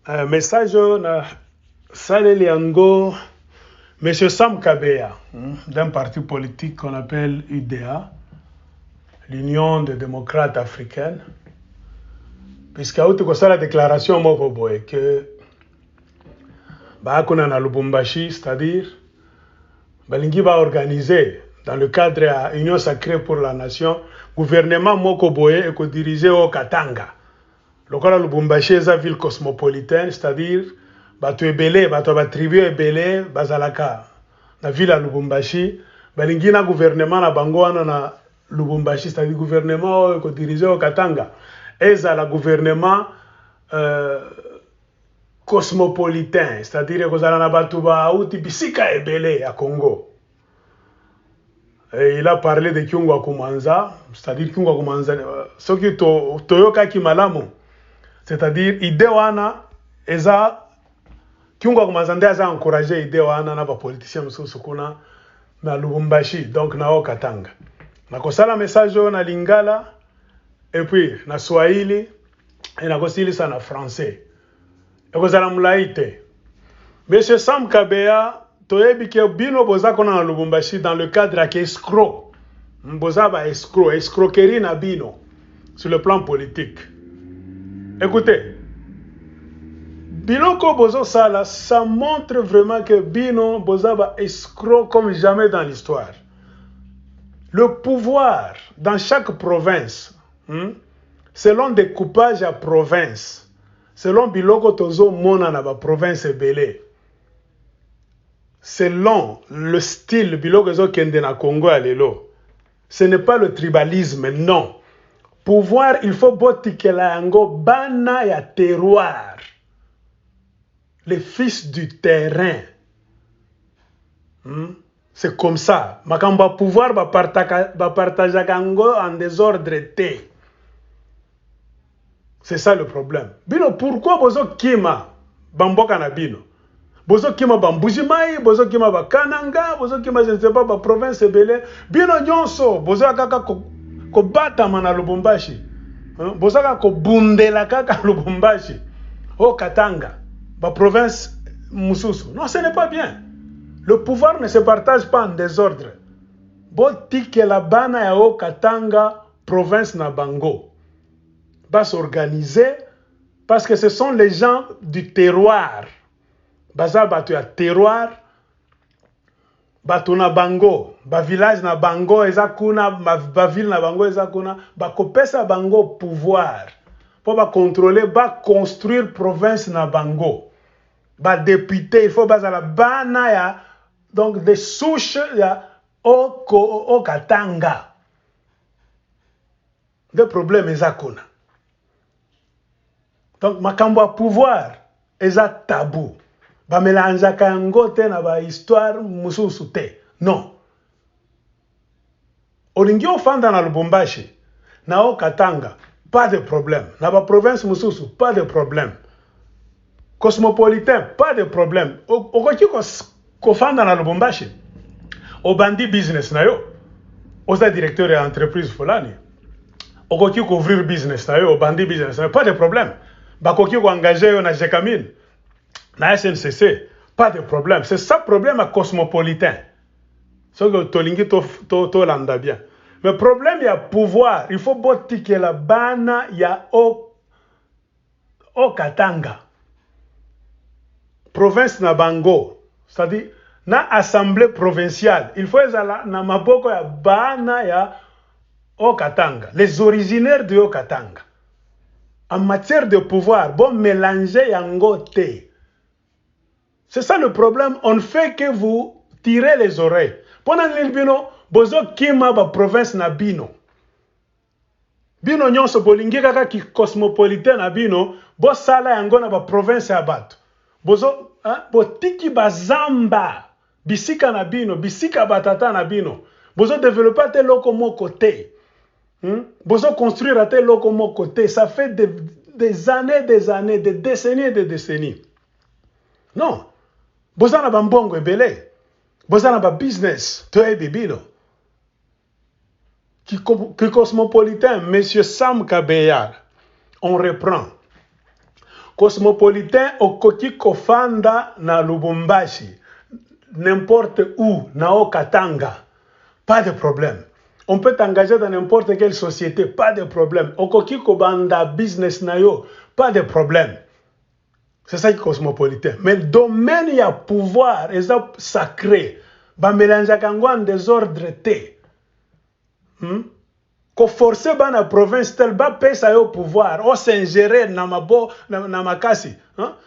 Message na saleli yango Monsieur Sam Kabeya, d'un parti politique qu'on appelle UDA, l'Union des démocrates africaines, puisqu'il y a eu la déclaration moko boye que baakuna na Lubumbashi, c'est-à-dire balingi va organiser dans le cadre de l'Union sacrée pour la nation, gouvernement moko boye et ko diriger au Katanga. Lokola Lubumbashi est une ville cosmopolitaine, c'est-à-dire bato ebele, bato ba tribu ebele bazalaka na ville ya Lubumbashi, balingi na gouvernement na bango wana na Lubumbashi, c'est-à-dire gouvernement ko diriger au Katanga. Ezala gouvernement cosmopolitain, c'est-à-dire kozala na bato ba uti bisika ebele ya Congo. Et il a parlé de Kyungwa Kumanza, c'est-à-dire Kyungwa Kumanza, ce qui toyoka kimalamu. C'est-à-dire, idée wana, eza, Kyungwa Kumanza nde aza encouragé idée wana na ba politicien mususu kuna na Lubumbashi, donc na Katanga. Na kosala message na Lingala, et puis na Swahili, et na kosilisa na français. Et kozala mulaite. Monsieur Sam Kabeya, toyebi ke bino boza kona na Lubumbashi dans le cadre ya escroc. Boza ba escroc, escroquerie na bino sur le plan politique. Écoutez, biloko bozo sala, ça montre vraiment que bino boza ba escroc comme jamais dans l'histoire. Le pouvoir dans chaque province, selon découpage à province, selon biloko tozo mona na ba province belé, selon le style biloko zo kende na Congo à lelo, ce n'est pas le tribalisme, non. Pouvoir, il faut botikela yango bana ya terroir. Les fils du terrain. C'est comme ça. Makamba pouvoir ba partager yango en désordre te. C'est ça le problème. Bino, pourquoi bozo kima bamboka na bino? Bozo kima bambujimai, bozo kima ba kananga, bozo kima je ne sais pas ba province belé. Bino nyonso, bozo kaka ko bata mana Lubumbashi. Bozo kaka ko bundela kaka Lubumbashi. Au Katanga, ba province mususu. Non, ce n'est pas bien. Le pouvoir ne se partage pas en désordre. Botike la bana ya au Katanga, province na bango. Va s'organiser parce que ce sont les gens du terroir. Baza batu ya terroir, batu na bango, ba village na bango eza kuna, ba ville na bango eza kuna, ba kopesa bango pouvoir. Pour ba contrôler, ba construire province na bango. Ba député, il faut baza la bana ya, donc des souches ya au Katanga. Des problèmes eza kuna. Donc makambo ya pouvoir eza tabou. Ba melanjaka yango te na ba histoire mususu te. Non. Olingi ofanda na Lubumbashi, na o Katanga, pas de problème. Na ba province mususu, pas de problème. Cosmopolitain, pas de problème. Okoki ko fanda na Lubumbashi. Obandi business na yo. Oza directeur ya entreprise fulani. Okoki ko ouvrir business na yo, obandi business na yo, pas de problème. Bakoki ko engager yo na Jekamine. Na SNCC, pas de problème. C'est ça le problème à cosmopolitain. C'est que Tolingi to landa bien. Mais le problème, il y a pouvoir. Il faut botiquer la bana, il y a au Katanga. Province na Bango. C'est-à-dire, na assemblée provinciale. Il faut na maboko ya bana ya au Katanga. Les originaires de au Katanga. En matière de pouvoir, bon mélanger yango te. C'est ça le problème. On ne fait que vous tirer les oreilles. Pendant l'Ilbino, bozo kima ba province na bino. Bino nyonso bolingi kaka ki cosmopolitain na bino, bo sala yango na ba province ya bato. Bozo, botiki bazamba, bisika na bino, bisika batata na bino. Bozo développer te loko moko te. Bozo construire te loko moko te. Ça fait des années, des décennies. Non. Bozana bambongo ebele. Bozana ba business. Toi bibino. Qui cosmopolitain, Monsieur Sam Kabeya. On reprend. Cosmopolitain okoki kofanda na Lubumbashi, n'importe où, na Katanga, pas de problème. On peut t'engager dans n'importe quelle société, pas de problème. Okoki kobanda business na yo, pas de problème. C'est ça qui est cosmopolitain. Mais le domaine, il y a pouvoir, et ça sacré. Ba mélange en désordre té. Ko forcer ba na province tel ba pesa yo pouvoir, o s'ingérer na mabo na makasi.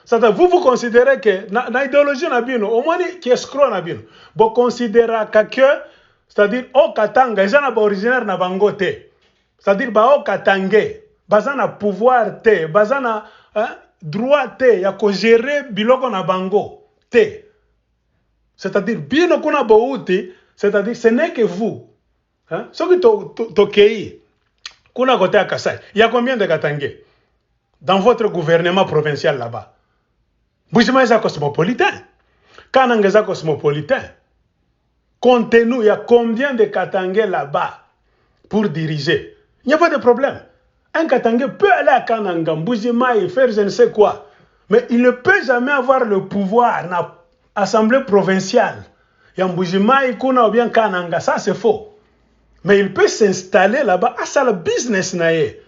Ça vous considérez que na idéologie na bino, au moins qui escroc na bino. Vous considérez que c'est-à-dire au Katanga, ils sont originaire na bango té. C'est-à-dire ba au Katangé, bazana pouvoir té, bazana droit té ya ko gérer biloko na bango té. C'est-à-dire bino kuna bouti, c'est-à-dire ce n'est que vous. Ce qui tokei kuna côté à Kasai. Il y a combien de Katangé dans votre gouvernement provincial là-bas? Bujima est cosmopolitain. Kananga est cosmopolitain. Comptez-nous, il y a combien de Katangé là-bas pour diriger? Il n'y a pas de problème. Un Katangé peut aller à Kananga, Bujima et faire je ne sais quoi. Mais il ne peut jamais avoir le pouvoir dans l'Assemblée provinciale. Il y a Bujima et Kuna ou bien Kananga, ça c'est faux. Mais il peut s'installer là-bas à ça le business naé.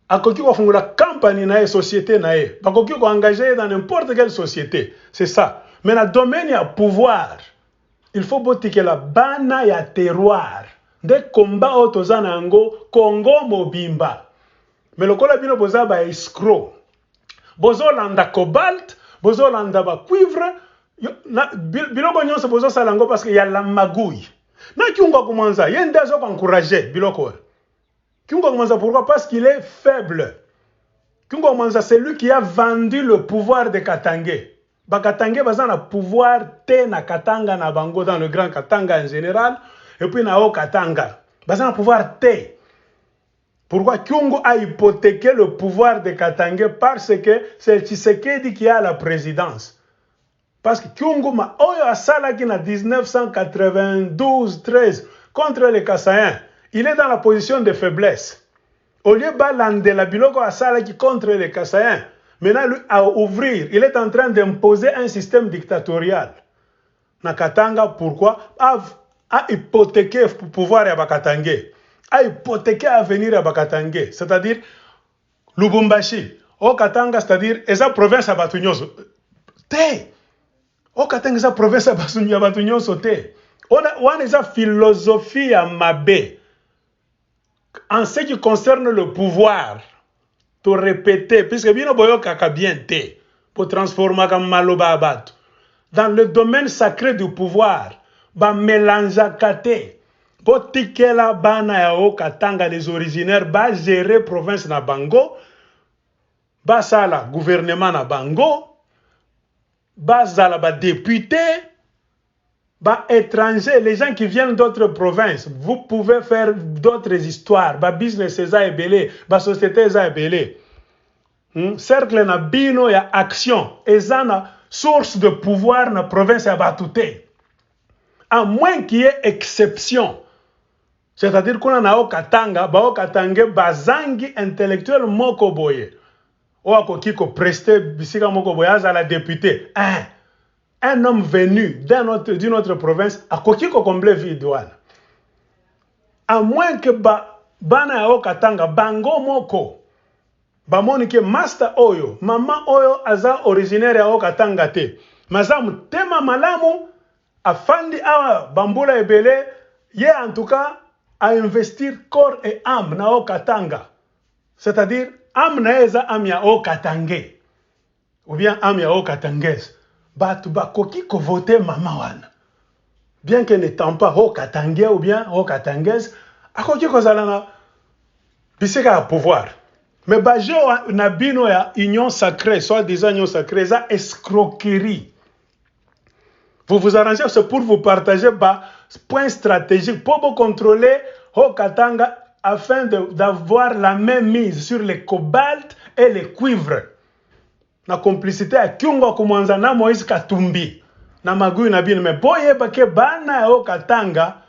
À quoi qu'on fait la campagne naé, société naé. À quoi qu'on engagé dans n'importe quelle société. C'est ça. Mais dans le domaine, il y a pouvoir. Il faut que la bana ya terroir. Des combats autozanango, Congo mobimba. Mais le colabino boza ba escroc. Bozo landa cobalt, bozo landa ba cuivre. Biloko nyonso bozo salango parce qu'il y a la magouille. Na kiungo kumanza, yende zo encourager biloko. Kiungo kumanza pourquoi? Parce qu'il est faible. Kiungo kumanza c'est lui qui a vendu le pouvoir de Katangé. Bakatangé bazana pouvoir te na Katanga na bango dans le grand Katanga en général et puis na o Katanga. Bazana pouvoir te. Pourquoi Kyungo a hypothéqué le pouvoir de Katangé? Parce que c'est Tshisekedi qui a la présidence. Parce que Kyungo ma oyo asala qui na 1992-13 contre les Kassaïens, il est dans la position de faiblesse. Au lieu de la biloko asala qui contre les Kassaïens, maintenant, lui, à ouvrir, il est en train d'imposer un système dictatorial. Na Katanga, pourquoi? A hypothéqué le pouvoir à Bakatangé. A hypothéqué l'avenir à Bakatangé. C'est-à-dire, Lubumbashi, au Katanga, c'est-à-dire, esa province à Batunyoso. Té! Au Katanga, esa province à Batunyoso, té. On a esa philosophie à Mabé. En ce qui concerne le pouvoir, to répéter, puisque bino boyo kaka bien te, pour transformer comme maloba abat. Dans le domaine sacré du pouvoir, ba mélange kate, pour tikela bana ya o Katanga les originaires, ba gérer province na bango, ba sala gouvernement na bango, ba sala ba député, ba étrangers, les gens qui viennent d'autres provinces, vous pouvez faire d'autres histoires, ba business eza ebele, ba société eza ebele. Cercle na bino ya action, eza na source de pouvoir na province ya Batouté. À moins qu'il y ait exception. C'est-à-dire qu'on a au Katanga, ba o Katanga bazangi intellectuel moko boye. O akoki ko prester bisika moko boye à la députée. Un homme venu d'une autre province akoki ko combler vide douane. À moins que bana ya o Katanga bango moko bamoni ke master oyo, mama oyo aza originaire ya o Katanga te. Mazamu tema malamu afandi awa bambula ebele, ye en tout cas à investir corps et âme na o Katanga. C'est-à-dire âme na eza âme ya o Katangé. Ou bien âme ya o Katangese. Batu bakoki ko voter mama wana. Bien que n'étant pas o Katangé ou bien o Katangese, akoki ko zalana biseka à pouvoir. Mais bajo na bino ya union sacrée, soit disant union sacrée, ça escroquerie. Vous vous arrangez, c'est pour vous partager point stratégique, pour vous contrôler au Katanga afin d'avoir la même mise sur les cobalt et les cuivres. La complicité à Kyungo Kumanza na Moïse Katumbi. Na magui na bino, mais boye bake bana au Katanga,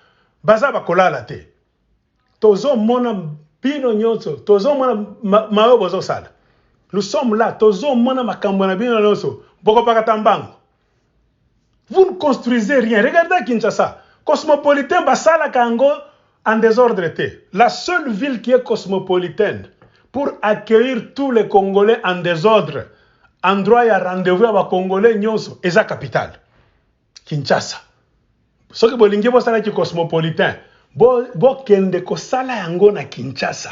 baza bakolala te. Tozo mona bino nyonso, tozo mona mayo bozo sala. Nous sommes là, tozo mona makambo na bino nyonso, boko pakatambango. Vous ne construisez rien. Regardez Kinshasa. Cosmopolitain, basala kango en désordre. La seule ville qui est cosmopolitaine pour accueillir tous les Congolais en désordre, endroit y a rendez-vous à Congolais nyonso, est la capitale. Kinshasa. Ce que bolingi bo sala ki cosmopolitain, bo kende ko sala yango na Kinshasa.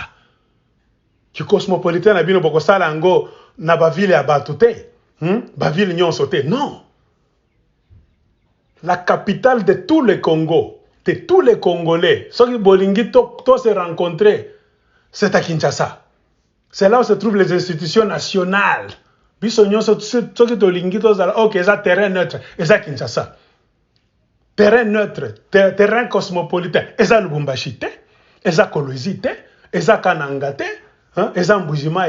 Ki cosmopolitain na bino boko sala yango na ba ville ya batu te. Ba ville nyonso te. Non. La capitale de tous les Congos, de tous les Congolais, ceux qui bolingi tous se rencontrer, c'est à Kinshasa. C'est là où se trouvent les institutions nationales. Bisogno ceux qui bolingi tous là, ok, c'est terrain neutre, c'est à Kinshasa. Terrain neutre, terrain cosmopolitain, c'est à Lubumbashi, c'est à Kolwezi, c'est à Kananga, c'est à Mbujima,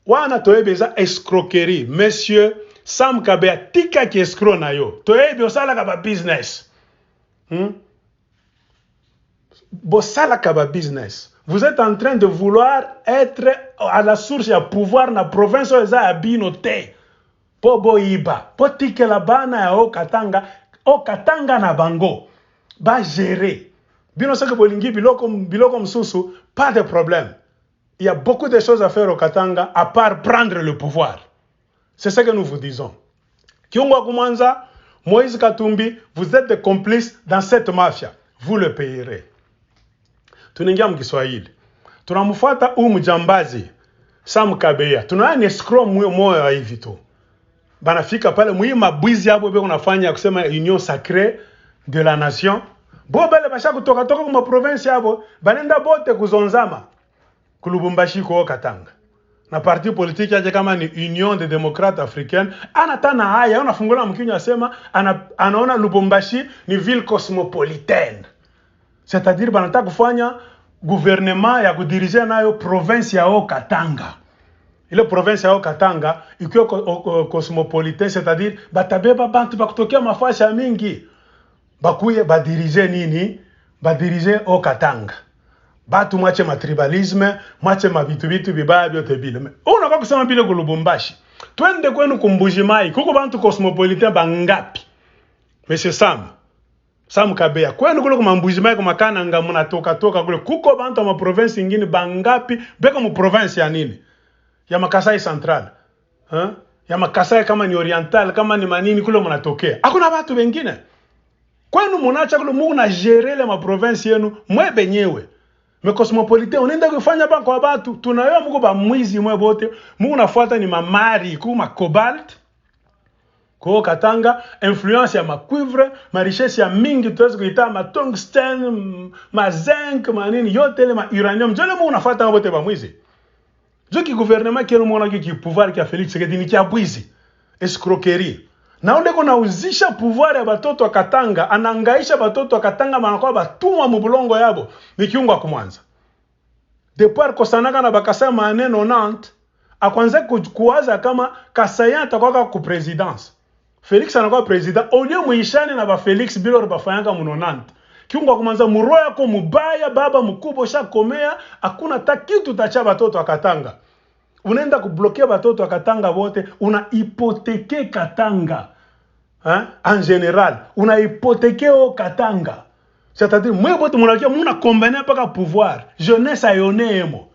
wana toyebi eza escroquerie. Monsieur Sam Kabea tika ki escroc na yo. Toyebi osalaka ba business. Bosalaka ba business. Vous êtes en train de vouloir être à la source ya pouvoir na province eza ya bino te. Po boyiba. Po tikela bana ya Okatanga na bango. Ba gérer. Bino seke bolingi biloko msusu, pas de problème. Il y a beaucoup de choses à faire au Katanga à part prendre le pouvoir. C'est ce que nous vous disons. Kiungwa Kumanza, Moïse Katumbi, vous êtes des complices dans cette mafia. Vous le payerez. Tuningia mkiswahili. Tunamfuata mjambazi Sam Kabea. Tunaona escroc moyo hivi tu. Banafika pale mabwizi hapo beko nafanya kusema union sacrée de la nation. Bo bale basha kutoka kuma province hapo, banenda bote kuzonzama. Kulubumbashi ko Katanga. Na parti politique yaje kama ni Union des Démocrates Africaines, anatana haya unafungula mkinyo asema anaona Lubumbashi ni ville cosmopolitaine. C'est-à-dire banataka kufanya gouvernement ya kudirige nayo province ya Katanga. Ile province ya Katanga ikiwa cosmopolitaine, c'est-à-dire batabeba bantu bakutokea mafasi ya mingi. Bakuye badirige nini? Badirige Katanga. Batu mwache matribalisme, mwache mabitu bibaya byote bile. Unaka kusema bile ku Lubumbashi. Twende kwenu kumbujimai, kuko bantu cosmopolitain bangapi? Monsieur Sam Kabea, kwenu kule kumambujimai kumakana nga munatoka kule, kuko bantu ma province ingine bangapi, beka mu province ya nini? Ya Makasai Central. Ya Makasai kama ni Oriental, kama ni manini kule munatokea. Hakuna batu wengine. Kwenu munacha kule mungu na gerele ma province yenu, mwe benyewe. Me cosmopolitain unaenda kufanya ba kwa batu, tunayo mungu ba mwizi mwe bote, mungu nafuata ni mamari, kuma cobalt, ko Katanga, influence ya macuivre, ma richesse ya mingi, tuwezi kuita ma tungsten, ma zinc, ma nini, yote le ma uranium, jole mungu nafuata mwe bote ba mwizi. Jo ki gouvernement ki mwana ki pouvoir ki a Félix Tshisekedi ni ki abwizi, escroquerie. Na ule kona uzisha pouvoir ya batoto wa Katanga, anangaisha batoto wa Katanga manakuwa batumwa mubulongo yabo, ni Kiungwa Kumwanza. Depuis kosanaka na bakasa maneno 90, akwanza kuwaza kama Kasaya atakuwa ku presidence. Félix anakuwa president, olio muishane na ba Félix Bilor bafanyanga mu 90. Kiungwa Kumwanza muroya yako mubaya, baba mkubwa shakomea, hakuna takitu tacha batoto wa Katanga. Unaenda kublokea batoto wa Katanga wote, una hypothéquer Katanga. En général, una hypothéquer Katanga. C'est-à-dire, moi bote munakia muna combiner paka pouvoir. Jeunesse ayonemo.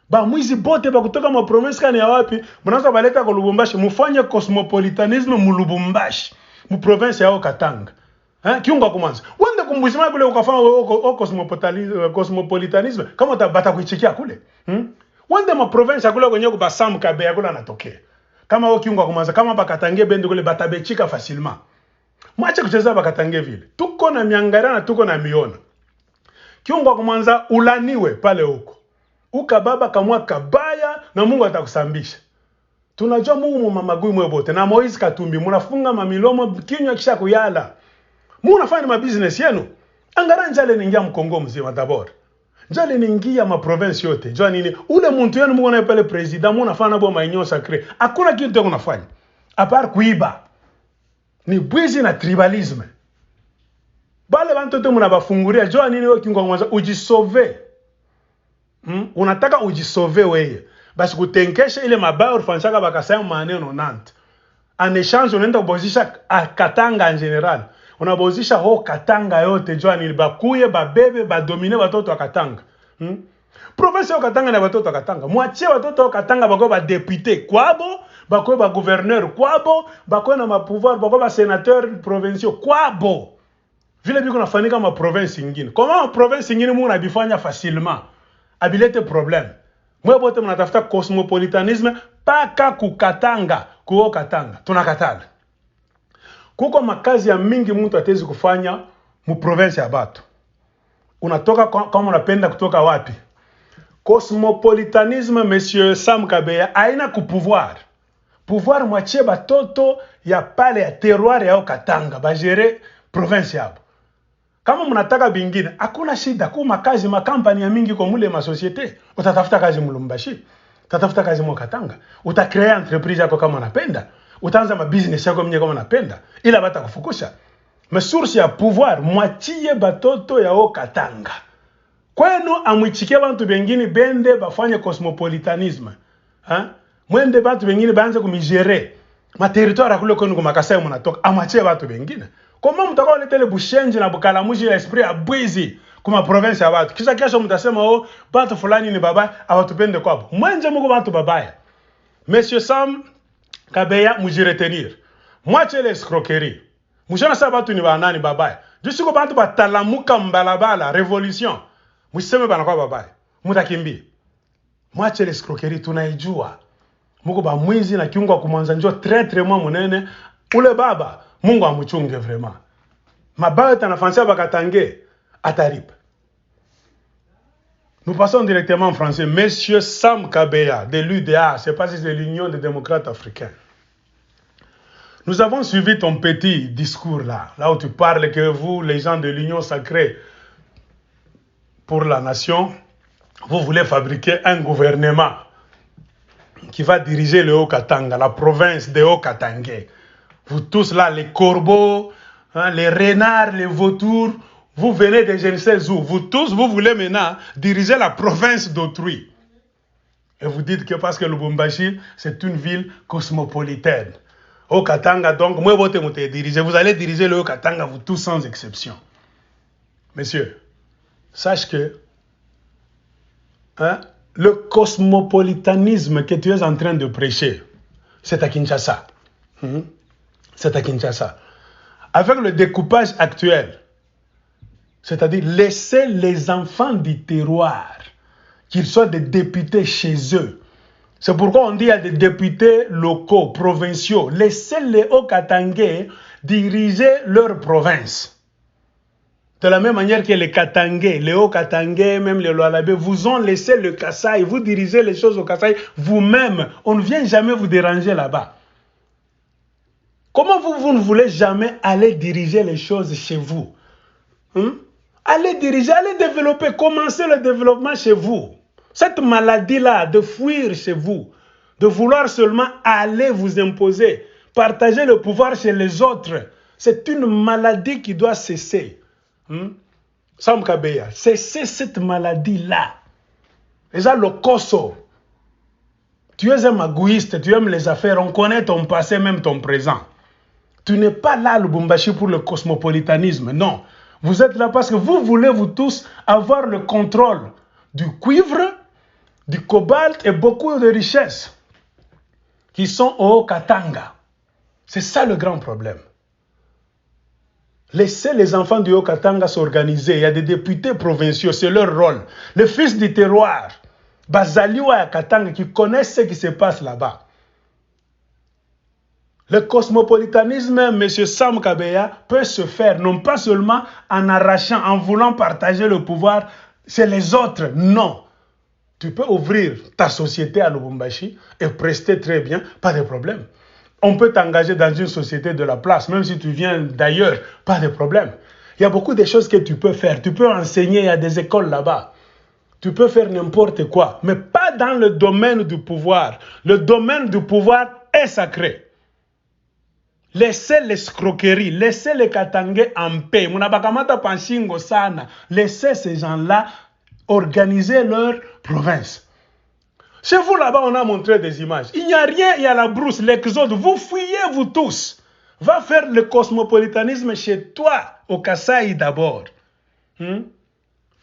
Ba mwizi bote ba kutoka ma province kani ya wapi, munaanza baleta kwa Lubumbashi, mufanye cosmopolitanisme mu Lubumbashi, mu province ya Katanga. Kiungwa Kumwanza. Wende kumbujima kule ukafanya cosmopolitanisme, kama batakuichikia kule. Wende ma province kule kwenye ku Sam Kabea kule anatokea. Kama Kiungwa Kumwanza, kama bakatange bende kule batabechika facilement. Mwache kucheza bakatange vile. Tuko na miangara na tuko na miona. Kiungwa Kumwanza ulaniwe pale huko. Ukababa kamwa kabaya na Mungu atakusambisha. Tunajua Mungu mamagui mwe bote na Moïse Katumbi munafunga mamilomo kinywa kisha kuyala. Munafanya ma business yenu. Angara njale ningia mkongo mzima d'abord. Njale ningia ma province yote. Njua nini? Ule muntu yenu mungu na pale president munafanya bo union sacrée. Hakuna kitu tena unafanya. A part kuiba. Ni bwizi na tribalisme. Bale bantu te munabafunguria. Njua nini wewe Kiungwa Kumwanza ujisove. Unataka ujisove wewe. Parce que tenkesha ile mabaya urfanshaka bakasaya maneno Nantes. En échange, on a bozisha à Katanga en général. On a bozisha ho Katanga yote joani bakuye babebe badomine batoto wa Katanga. Province ya Katanga na batoto wa Katanga. Moitié batoto wa Katanga bako ba député kwabo, bako ba gouverneur kwabo, bako na ma pouvoir, bako ba sénateur provinciaux kwabo. Vile biko nafanyika ma province ingine. Comment ma province ingine muna bifanya facilement? Abilete problème. Mwe bote mnatafuta cosmopolitanisme paka kukatanga, kuo Katanga. Tunakatala. Kuko makazi ya mingi mtu atezi kufanya mu province ya batu. Unatoka kama unapenda kutoka wapi? Cosmopolitanisme, monsieur Sam Kabeya, aina ku pouvoir. Pouvoir mwachie batoto ya pale ya terroir ya Katanga, ba gérer province yabo. Kama mnataka bingine, hakuna shida. Kwa makazi makampani ya mingi kwa mule ma societe, utatafuta kazi Mulumbashi, utatafuta kazi Katanga, utakrea entreprise yako kama unapenda, utaanza ma business yako mwenyewe kama unapenda, ila bata kufukusha. Mais source ya pouvoir mwachie batoto ya Katanga. Kwenu amwichikie bantu bengine bende bafanye cosmopolitanisme. Mwende bantu bengine baanze kumigere. Ma territoire kule kwenu kumakasai mnatoka, amwachie bantu bengine. Comment mtakao letele bushenji na bukalamuji ya esprit ya bwizi kuma province ya watu. Kisha kesho mtasema bantu fulani ni babaya, awatupende kwabo. Mwenje muko bantu babaya. Monsieur Sam Kabeya mujiretenir. Mwache les escroqueries. Mujana sa bantu ni banani babaya. Jusiko bantu batalamuka mbalabala revolution. Museme bana kwa babaya. Mutakimbi. Mwache les escroqueries tunaijua. Muko ba mwizi na kiungo kumwanza njoo très mwa munene. Ule baba Mungu amuchunge vraiment. Mabaya tanafansia bakatange ataripa. Nous passons directement en français. Monsieur Sam Kabeya de l'UDA, c'est pas si c'est l'Union des démocrates africains. Nous avons suivi ton petit discours là où tu parles que vous, les gens de l'Union sacrée pour la nation, vous voulez fabriquer un gouvernement qui va diriger le Haut-Katanga, la province de Haut-Katanga. Vous tous là, les corbeaux, les renards, les vautours, vous venez de je ne sais où. Vous tous, vous voulez maintenant diriger la province d'autrui. Et vous dites que parce que Lubumbashi, c'est une ville cosmopolitaine. Au Katanga, donc, moi, vous allez diriger le Haut-Katanga, vous tous sans exception. Messieurs, sache que le cosmopolitanisme que tu es en train de prêcher, c'est à Kinshasa. C'est à Kinshasa. Avec le découpage actuel, c'est-à-dire laisser les enfants du terroir, qu'ils soient des députés chez eux. C'est pourquoi on dit qu'il y a des députés locaux, provinciaux. Laissez les Hauts-Katangais diriger leur province. De la même manière que les Katangais, les Hauts-Katangais, même les Lualabé, vous ont laissé le Kasaï, vous dirigez les choses au Kasaï vous-même. On ne vient jamais vous déranger là-bas. Comment vous ne voulez jamais aller diriger les choses chez vous? Allez diriger, allez développer, commencez le développement chez vous. Cette maladie-là de fuir chez vous, de vouloir seulement aller vous imposer, partager le pouvoir chez les autres, c'est une maladie qui doit cesser. Sam Kabeya, cessez cette maladie-là. Et ça, le Koso. Tu es un magouiste, tu aimes les affaires, on connaît ton passé, même ton présent. Tu n'es pas là, Lubumbashi, pour le cosmopolitanisme, non. Vous êtes là parce que vous voulez, vous tous, avoir le contrôle du cuivre, du cobalt et beaucoup de richesses qui sont au Haut-Katanga. C'est ça le grand problème. Laissez les enfants du Haut-Katanga s'organiser. Il y a des députés provinciaux, c'est leur rôle. Les fils du terroir, Bazaliwa et Katanga, qui connaissent ce qui se passe là-bas. Le cosmopolitanisme, M. Sam Kabeya, peut se faire, non pas seulement en arrachant, en voulant partager le pouvoir chez les autres. Non. Tu peux ouvrir ta société à Lubumbashi et prester très bien, pas de problème. On peut t'engager dans une société de la place, même si tu viens d'ailleurs, pas de problème. Il y a beaucoup de choses que tu peux faire. Tu peux enseigner, il y a des écoles là-bas. Tu peux faire n'importe quoi, mais pas dans le domaine du pouvoir. Le domaine du pouvoir est sacré. Laissez l'escroquerie, laissez les Katangais en paix. Laissez ces gens-là organiser leur province. Chez vous, là-bas, on a montré des images. Il n'y a rien, il y a la brousse, l'exode. Vous fuyez, vous tous. Va faire le cosmopolitanisme chez toi, au Kasaï d'abord.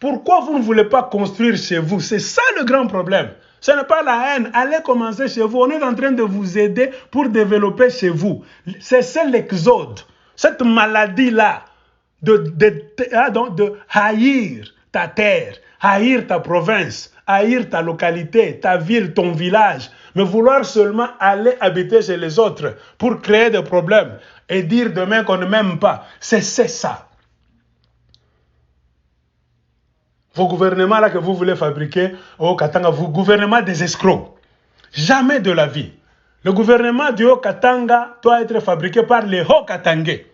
Pourquoi vous ne voulez pas construire chez vous? C'est ça le grand problème. Ce n'est pas la haine. Allez commencer chez vous. On est en train de vous aider pour développer chez vous. C'est l'exode. Cette maladie-là de haïr ta terre, haïr ta province, haïr ta localité, ta ville, ton village, mais vouloir seulement aller habiter chez les autres pour créer des problèmes et dire demain qu'on ne m'aime pas. C'est ça. Vos gouvernements là que vous voulez fabriquer au Katanga, vos gouvernements des escrocs. Jamais de la vie. Le gouvernement du Haut-Katanga doit être fabriqué par les Haut-Katangais.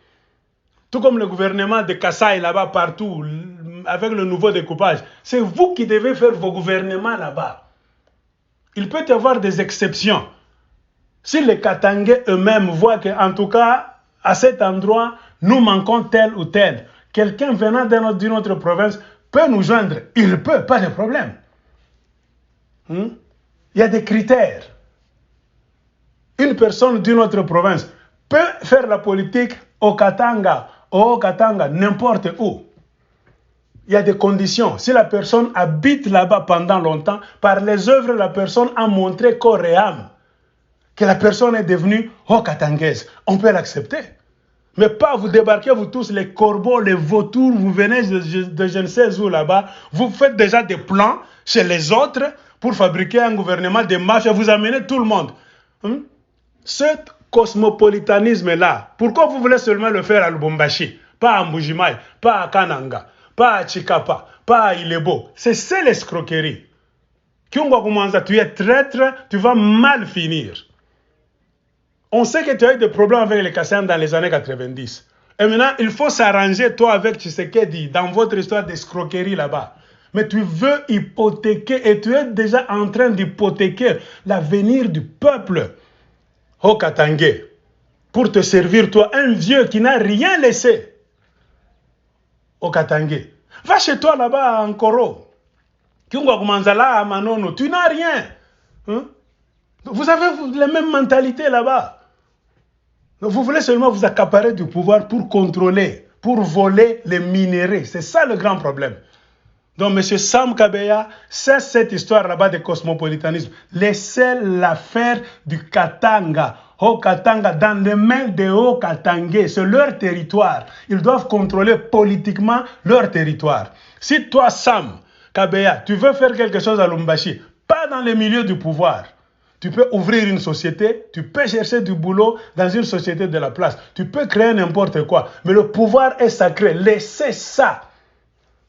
Tout comme le gouvernement de Kasaï là-bas partout, avec le nouveau découpage. C'est vous qui devez faire vos gouvernements là-bas. Il peut y avoir des exceptions. Si les Katangais eux-mêmes voient qu'en tout cas, à cet endroit, nous manquons tel ou tel, quelqu'un venant d'une autre province peut nous joindre. Il peut, pas de problème. Il y a des critères. Une personne d'une autre province peut faire la politique au Katanga, n'importe où. Il y a des conditions. Si la personne habite là-bas pendant longtemps, par les œuvres, la personne a montré corps et âme que la personne est devenue haut-katangaise. On peut l'accepter. Mais pas vous débarquez, vous tous, les corbeaux, les vautours, vous venez de je ne sais où là-bas, vous faites déjà des plans chez les autres pour fabriquer un gouvernement de mafias, vous amenez tout le monde. Ce cosmopolitanisme-là, pourquoi vous voulez seulement le faire à Lubumbashi, pas à Mbujimaï, pas à Kananga, pas à Chikapa, pas à Ilebo? C'est ça l'escroquerie. Kyungwa Kumanza, tu es traître, tu vas mal finir. On sait que tu as eu des problèmes avec les Kassans dans les années 90. Et maintenant, il faut s'arranger, toi, avec Tshisekedi, dans votre histoire d'escroquerie là-bas. Mais tu veux hypothéquer, et tu es déjà en train d'hypothéquer l'avenir du peuple haut-katangais pour te servir, toi, un vieux qui n'a rien laissé au Katangais. Va chez toi là-bas en Koro. Kyungwa Kumanzala à Manono, tu n'as rien. Vous avez les mêmes mentalités là-bas. Vous voulez seulement vous accaparer du pouvoir pour contrôler, pour voler les minéraux. C'est ça le grand problème. Donc, M. Sam Kabeya, c'est cette histoire là-bas de cosmopolitanisme. Laissez l'affaire du Katanga, Haut-Katanga, dans les mains des Hauts-Katangais. C'est leur territoire. Ils doivent contrôler politiquement leur territoire. Si toi, Sam Kabeya, tu veux faire quelque chose à Lubumbashi, pas dans les milieux du pouvoir, tu peux ouvrir une société, tu peux chercher du boulot dans une société de la place. Tu peux créer n'importe quoi. Mais le pouvoir est sacré. Laissez ça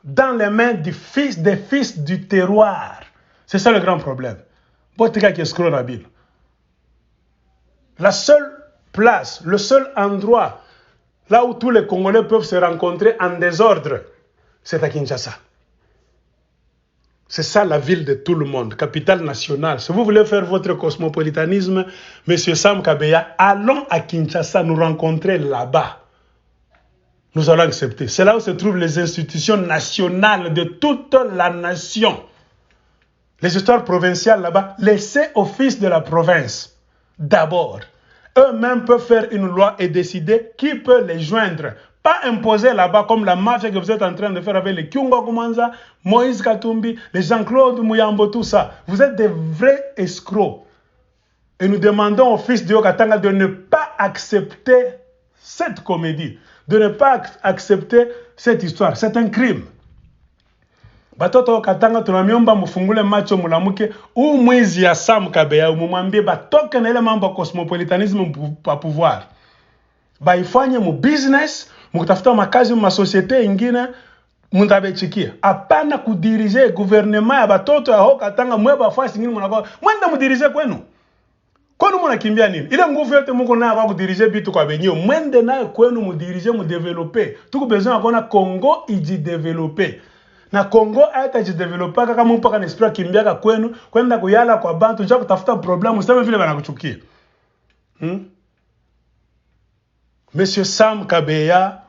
dans les mains des fils du terroir. C'est ça le grand problème. La seule place, le seul endroit là où tous les Congolais peuvent se rencontrer en désordre, c'est à Kinshasa. C'est ça la ville de tout le monde, capitale nationale. Si vous voulez faire votre cosmopolitanisme, M. Sam Kabeya, allons à Kinshasa nous rencontrer là-bas. Nous allons accepter. C'est là où se trouvent les institutions nationales de toute la nation. Les histoires provinciales là-bas, laissez aux fils de la province. D'abord, eux-mêmes peuvent faire une loi et décider qui peut les joindre. Pas imposer là-bas comme la mafia que vous êtes en train de faire avec les Kyungwa Kumanza, Moïse Katumbi, les Jean-Claude Mouyambo, tout ça. Vous êtes des vrais escrocs. Et nous demandons aux fils de Haut-Katanga de ne pas accepter cette comédie, de ne pas accepter cette histoire. C'est un crime. Batoto Katanga tunamiomba mufungule macho mulamuke ou mwizi ya Sam Kabeya umumwambie batoke na ile mambo ya cosmopolitanisme pa pouvoir. Baifanye mu business, mukutafuta makazi mu societe ingine mundabechikia. Hapana kudirige gouvernement ya batoto ya Haut-Katanga mwe bafasi ngine munako. Mwenda mudirige kwenu. Kwenu munakimbia nini? Ile nguvu yote muko nayo kwa kudirige bitu kwa benyo. Mwende nayo kwenu mudirige mu développer. Tuko besoin akona Congo iji développer. Na Congo haitajidevelopa kama mpaka na esprit kimbiaka kwenu kwenda kuyala kwa bantu njoo kutafuta problème useme vile banakuchukia. Monsieur Sam Kabeya,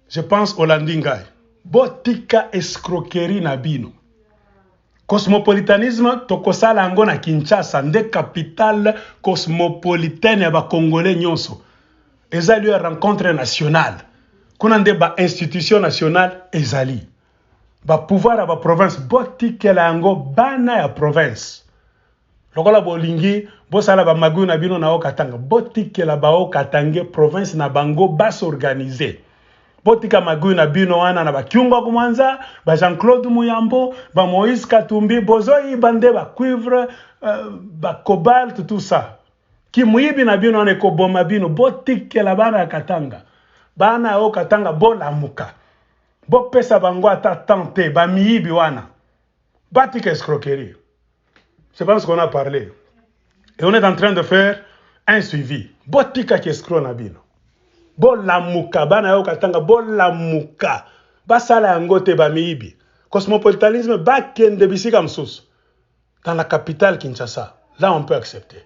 je pense Olandingai. Botika escroquerie na bino. Cosmopolitanisme tokosala yango na Kinshasa nde capitale cosmopolitaine ya ba Congolais nyonso. Ezali ya rencontre nationale. Kuna nde ba institution nationale ezali. Ba pouvoir ya ba province botikela yango bana ya province. Lokola bolingi bosala ba magu na bino na Okatanga botikela ba Okatanga province na bango bas organiser. Botika magui na bino wana na bakiunga kumwanza, ba Jean-Claude Muyambo, ba Moïse Katumbi, bozoi bande ba cuivre, ba cobalt, tout ça. Ki muibi na bino wana ekoboma bino, botikela bana ya Katanga. Bana ya Okatanga bolamuka. Bopesa bango ata tante, ba miibi wana. Batika escroquerie. C'est pas ce qu'on a parlé. Et on est en train de faire un suivi. Botika ki escroc na bino. Bolamuka bana yo Katanga bolamuka basala yango te ba miibi. Cosmopolitanisme bakende bisika msusu dans la capitale Kinshasa. Là on peut accepter.